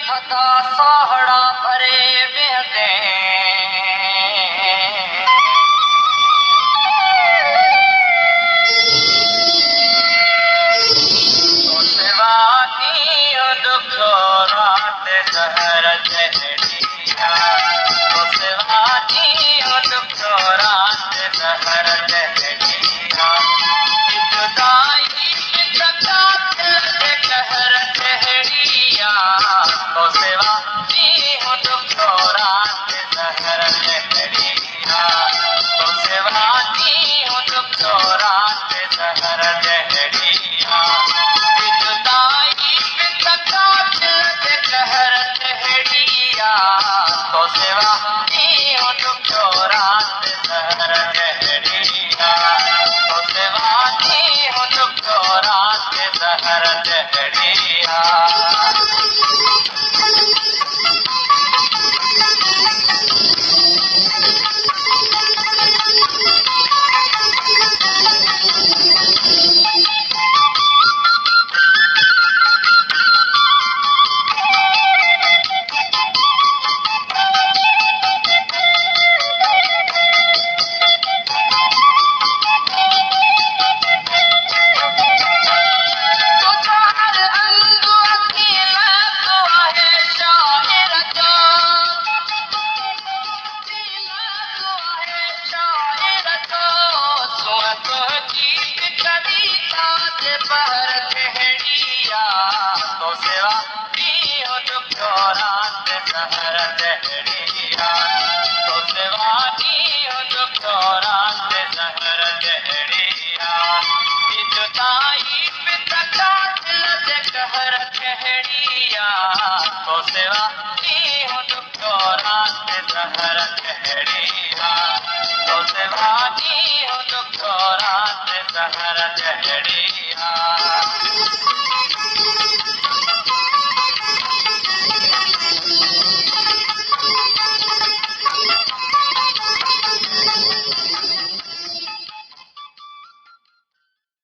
थता साहड़ा भरे वेंदे तो सिवा कीअं दुखो रात सहर जहड़िया तो सिवा कीअं दुखो रात सहर जहड़िया जुदाई तका दिल जे कहर जहड़िया तो सिवा कीअं दुखो रात सहर जहड़िया तो सिवा कीअं दुखो रात सहर जहड़िया जुदाई तका दिल जे कहर जहड़िया तो सिवा कीअं दुखो रात सहर जहड़िया तो सिवा कीअं दुखो रात सहर जहड़िया तो सिवा कीअं दुखो रात सहर जहड़िया तो सिवा कीअं दुखो रात सहर जहड़िया जुदाई तका दिल जे कहर जहड़िया तो सिवा कीअं दुखो रात सहर जहड़िया तो सिवा कीअं दुखो रात सहर जहड़िया